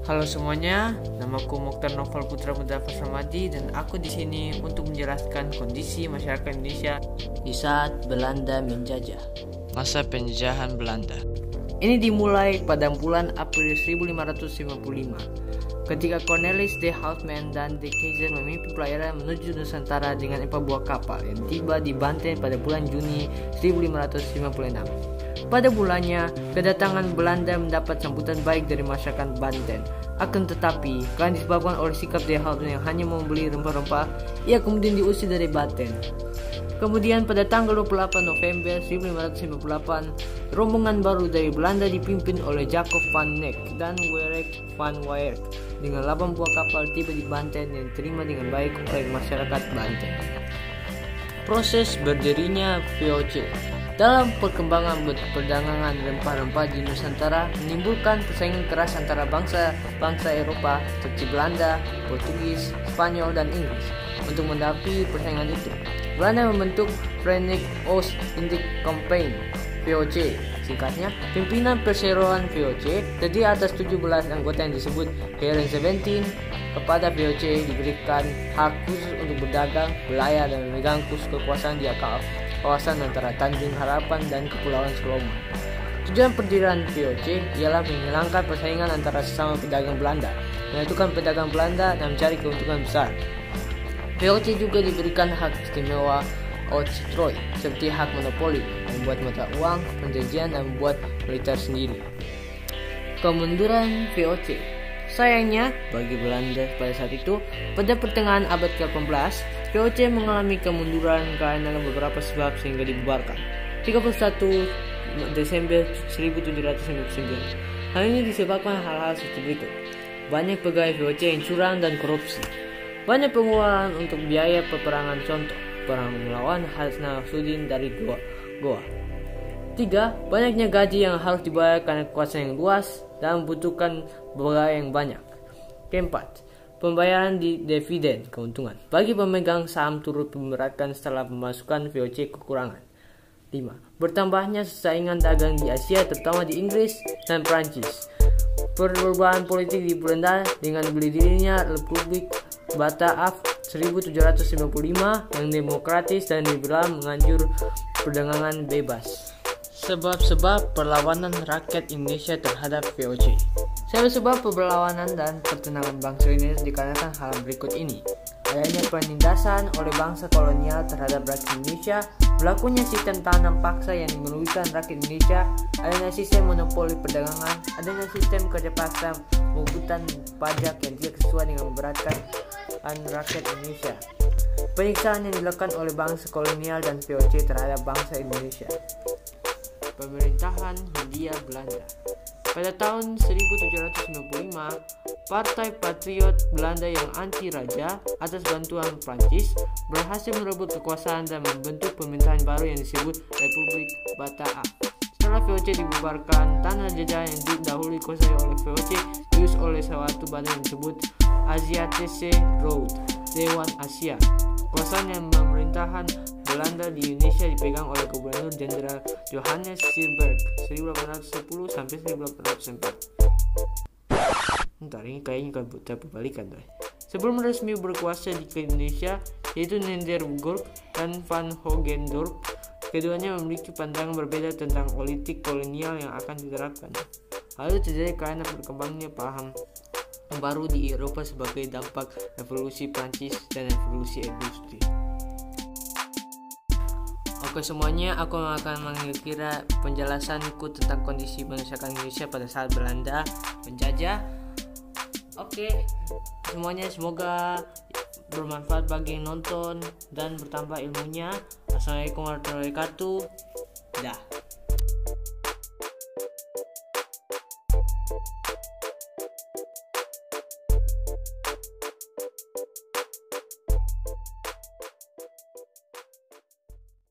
Halo semuanya, namaku Mokhtar Novel Putra Mudaffar Samadi dan aku di sini untuk menjelaskan kondisi masyarakat Indonesia di saat Belanda menjajah. Masa penjajahan Belanda. Ini dimulai pada bulan April 1555 ketika Cornelis de Houtman dan de Keyser memimpin pelayaran menuju Nusantara dengan 4 buah kapal yang tiba di Banten pada bulan Juni 1556. Pada bulannya, kedatangan Belanda mendapat sambutan baik dari masyarakat Banten. Akan tetapi, karena disebabkan oleh sikap de Houtman yang hanya membeli rempah-rempah, ia kemudian diusir dari Banten. Kemudian pada tanggal 28 November 1558, rombongan baru dari Belanda dipimpin oleh Jacob van Neck dan Werek van Weyert dengan 8 buah kapal tiba di Banten yang diterima dengan baik oleh masyarakat Banten. Proses berdirinya VOC dalam perkembangan perdagangan rempah-rempah di Nusantara menimbulkan persaingan keras antara bangsa Eropa seperti Belanda, Portugis, Spanyol, dan Inggris. Untuk menghadapi persaingan itu, Belanda membentuk Verenigd Oost-Indisch Compagnie (VOC). Singkatnya, pimpinan perseroan VOC terdiri atas 17 anggota yang disebut Heren 17. Kepada VOC diberikan hak khusus untuk berdagang, berlayar, dan memegang kekuasaan di kawasan antara Tanjung Harapan dan Kepulauan Solomon. Tujuan pendirian VOC ialah menghilangkan persaingan antara sesama pedagang Belanda, menyatukan pedagang Belanda dan mencari keuntungan besar. VOC juga diberikan hak istimewa oktroi seperti hak monopoli, membuat mata uang, penjajahan, dan membuat militer sendiri. Kemunduran VOC. Sayangnya, bagi Belanda pada saat itu, pada pertengahan abad ke-18, VOC mengalami kemunduran karena beberapa sebab sehingga dibubarkan. 31 Desember 1799. Hal ini disebabkan hal-hal seperti berikut. Banyak pegawai VOC yang curang dan korupsi. Banyak pengeluaran untuk biaya peperangan, contoh perang melawan Hasnasuddin dari Goa. 3. Banyaknya gaji yang harus dibayar karena kekuasaan yang luas dan membutuhkan pegawai yang banyak. Keempat, pembayaran dividen keuntungan bagi pemegang saham turut memberatkan setelah pemasukan VOC kekurangan. 5. Bertambahnya saingan dagang di Asia terutama di Inggris dan Prancis. Perubahan politik di Belanda dengan berdirinya Republik Bataaf 1755 yang demokratis dan liberal menganjur perdagangan bebas. Sebab-sebab perlawanan rakyat Indonesia terhadap VOC. Sebab perlawanan dan pertentangan bangsa Indonesia dikarenakan hal berikut ini. Adanya penindasan oleh bangsa kolonial terhadap rakyat Indonesia, berlakunya sistem tanam paksa yang merugikan rakyat Indonesia, adanya sistem monopoli perdagangan, adanya sistem kerja paksa, pungutan pajak yang tidak sesuai dengan memberatkan rakyat Indonesia, penyiksaan yang dilakukan oleh bangsa kolonial dan VOC terhadap bangsa Indonesia. Pemerintahan Hindia Belanda. Pada tahun 1795, Partai Patriot Belanda yang anti-raja atas bantuan Prancis berhasil merebut kekuasaan dan membentuk pemerintahan baru yang disebut Republik Bataaf. Setelah VOC dibubarkan, tanah jajah yang dahulu dikuasai oleh VOC diurus oleh suatu badan yang disebut Aziatische Raad, Dewan Asia. Kekuasaan yang pemerintahan Belanda di Indonesia dipegang oleh Gubernur Jenderal Johannes Silberg 1810 sampai 1804. Ntar ini kayaknya terbalikan deh. Sebelum resmi berkuasa di Indonesia, yaitu Nenderbugurk dan Van Hogendorp, keduanya memiliki pandangan berbeda tentang politik kolonial yang akan diterapkan. Hal itu terjadi karena berkembangnya paham baru di Eropa sebagai dampak revolusi Prancis dan revolusi industri. Oke semuanya, aku akan mengira penjelasanku tentang kondisi masyarakat Indonesia pada saat Belanda menjajah. Oke, semuanya semoga bermanfaat bagi yang nonton dan bertambah ilmunya. Assalamualaikum warahmatullahi wabarakatuh. Dah.